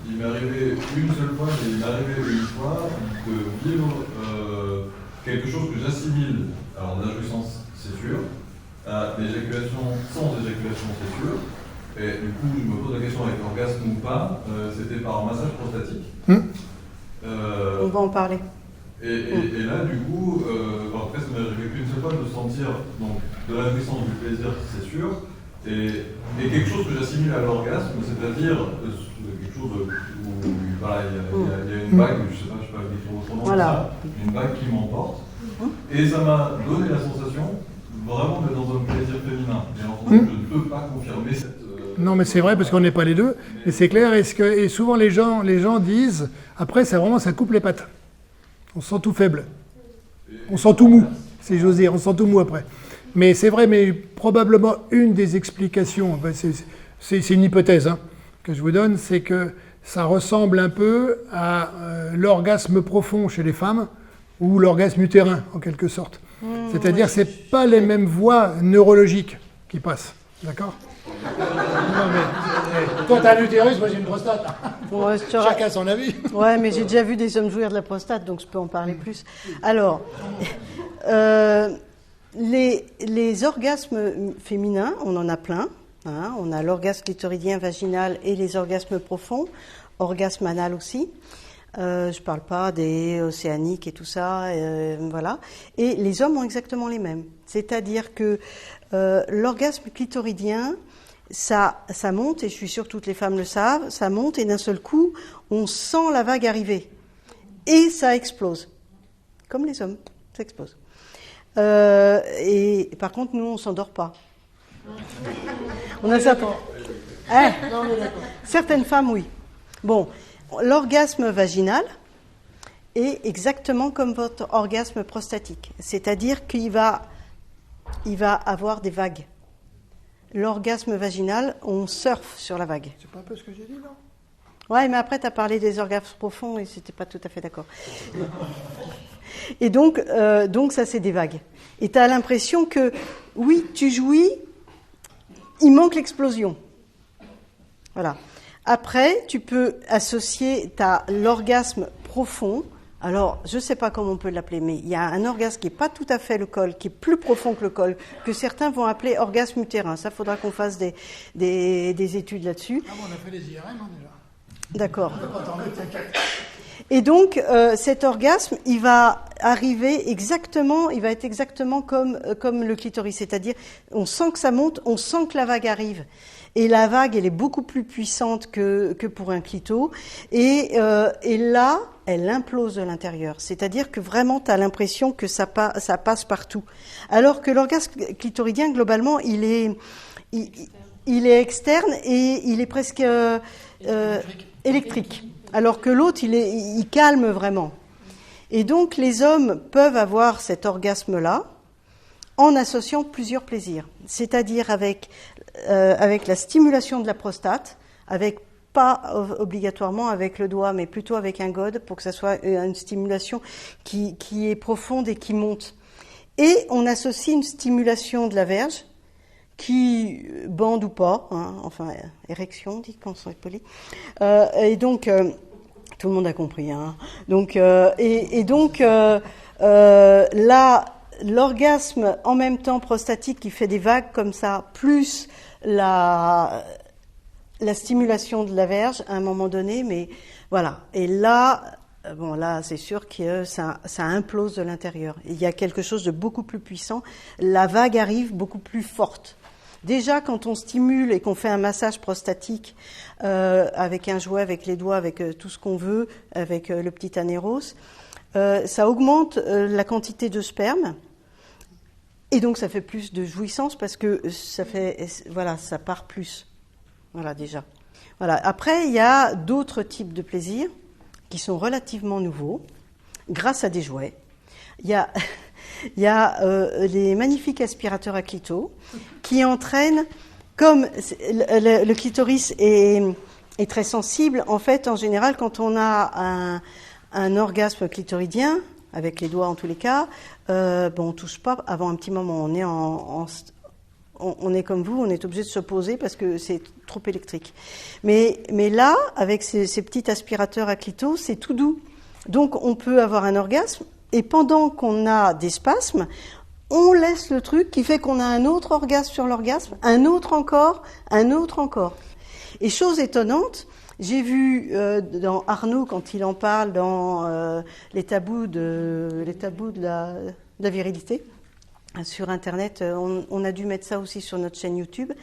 Il m'est arrivé une seule fois, mais il m'est arrivé une fois de vivre quelque chose que j'assimile, alors la jouissance c'est sûr, à l'éjaculation sans éjaculation c'est sûr, et du coup je me pose la question avec orgasme ou pas, c'était par massage prostatique. On va en parler. Et là du coup, après ça m'est arrivé qu'une seule fois de sentir donc, de la jouissance, du plaisir c'est sûr, et quelque chose que j'assimile à l'orgasme, c'est-à-dire quelque chose où voilà, il y a une bague, je sais pas autrement que ça, une bague qui m'emporte, et ça m'a donné la sensation vraiment d'être dans un plaisir féminin. Et en fait, je ne peux pas confirmer cette... Non, mais c'est vrai parce qu'on n'est pas les deux, mais c'est clair. Et souvent les gens disent, après ça coupe les pattes. On se sent tout faible, on se sent tout mou, si j'ose dire, on se sent tout mou après. Mais c'est vrai, mais probablement une des explications, c'est une hypothèse que je vous donne, c'est que ça ressemble un peu à l'orgasme profond chez les femmes ou l'orgasme utérin en quelque sorte. C'est-à-dire que ce n'est pas les mêmes voies neurologiques qui passent, d'accord ? Non mais, toi t'as un utérus, moi j'ai une prostate. Ouais, Chacun son avis. Ouais, mais j'ai déjà vu des hommes jouir de la prostate, donc je peux en parler plus. Alors... Les orgasmes féminins, on en a plein. On a l'orgasme clitoridien, vaginal et les orgasmes profonds. Orgasme anal aussi. Je parle pas des océaniques et tout ça. Voilà. Et les hommes ont exactement les mêmes. C'est-à-dire que l'orgasme clitoridien, ça monte, et je suis sûre que toutes les femmes le savent, ça monte et d'un seul coup, on sent la vague arriver. Et ça explose. Comme les hommes, ça explose. Et par contre, nous, on s'endort pas. On a ça. Certaines femmes, oui. Bon, l'orgasme vaginal est exactement comme votre orgasme prostatique, c'est-à-dire qu'il va avoir des vagues. L'orgasme vaginal, on surfe sur la vague. C'est pas un peu ce que j'ai dit, non ? Ouais, mais après, tu as parlé des orgasmes profonds et j'étais pas tout à fait d'accord. Et donc ça, c'est des vagues. Et tu as l'impression que, oui, tu jouis, il manque l'explosion. Voilà. Après, tu peux associer l'orgasme profond. Alors, je ne sais pas comment on peut l'appeler, mais il y a un orgasme qui n'est pas tout à fait le col, qui est plus profond que le col, que certains vont appeler orgasme utérin. Ça, il faudra qu'on fasse des études là-dessus. Ah bon, on a fait les IRM déjà. D'accord. Et donc, cet orgasme, il va être exactement comme le clitoris. C'est-à-dire, on sent que ça monte, on sent que la vague arrive. Et la vague, elle est beaucoup plus puissante que pour un clito. Et là, elle implose de l'intérieur. C'est-à-dire que vraiment, tu as l'impression que ça passe partout. Alors que l'orgasme clitoridien, globalement, il est externe et il est presque électrique. Alors que l'autre, il calme vraiment. Et donc, les hommes peuvent avoir cet orgasme-là en associant plusieurs plaisirs. C'est-à-dire avec la stimulation de la prostate, pas obligatoirement avec le doigt, mais plutôt avec un gode, pour que ça soit une stimulation qui est profonde et qui monte. Et on associe une stimulation de la verge, qui bande ou pas, enfin érection, on dit quand on est poli. Et donc tout le monde a compris. Donc là, l'orgasme en même temps prostatique qui fait des vagues comme ça, plus la stimulation de la verge à un moment donné, mais voilà. Et là, c'est sûr que ça implose de l'intérieur. Il y a quelque chose de beaucoup plus puissant. La vague arrive beaucoup plus forte. Déjà, quand on stimule et qu'on fait un massage prostatique avec un jouet, avec les doigts, avec tout ce qu'on veut, avec le petit anéros, ça augmente la quantité de sperme et donc ça fait plus de jouissance parce que ça part plus. Voilà déjà. Voilà. Après, il y a d'autres types de plaisirs qui sont relativement nouveaux grâce à des jouets. Il y a les magnifiques aspirateurs à clito qui entraînent, comme le clitoris est très sensible, en fait, en général, quand on a un orgasme clitoridien, avec les doigts en tous les cas. On touche pas avant un petit moment. On est comme vous, on est obligé de se poser parce que c'est trop électrique. Mais là, avec ces petits aspirateurs à clito, c'est tout doux. Donc on peut avoir un orgasme et pendant qu'on a des spasmes, on laisse le truc qui fait qu'on a un autre orgasme sur l'orgasme, un autre encore. Et chose étonnante, j'ai vu dans Arnaud, quand il en parle dans les tabous de la virilité, sur Internet, on a dû mettre ça aussi sur notre chaîne YouTube.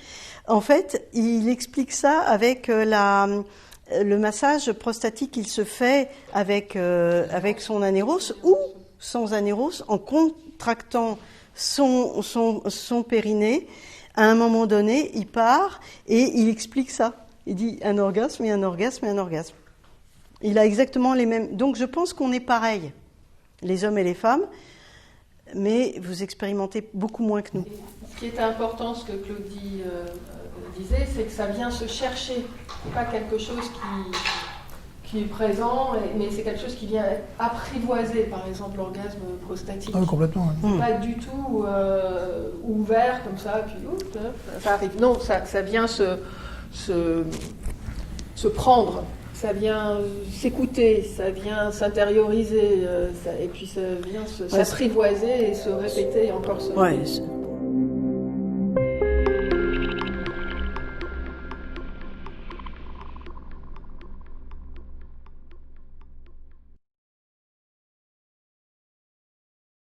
En fait, il explique ça avec le massage prostatique qu'il se fait avec son anéros ou sans anéros, en contractant son périnée. À un moment donné, il part et il explique ça. Il dit un orgasme et un orgasme et un orgasme. Il a exactement les mêmes. Donc je pense qu'on est pareil, les hommes et les femmes, mais vous expérimentez beaucoup moins que nous. Ce qui est important, ce que Claudie disait, c'est que ça vient se chercher. C'est pas quelque chose qui est présent, mais c'est quelque chose qui vient apprivoiser, par exemple, l'orgasme prostatique. Ah, complètement. Oui. C'est pas du tout ouvert comme ça, puis ça arrive. Non, ça vient se prendre, ça vient s'écouter, ça vient s'intérioriser, et puis ça vient s'apprivoiser et se répéter encore.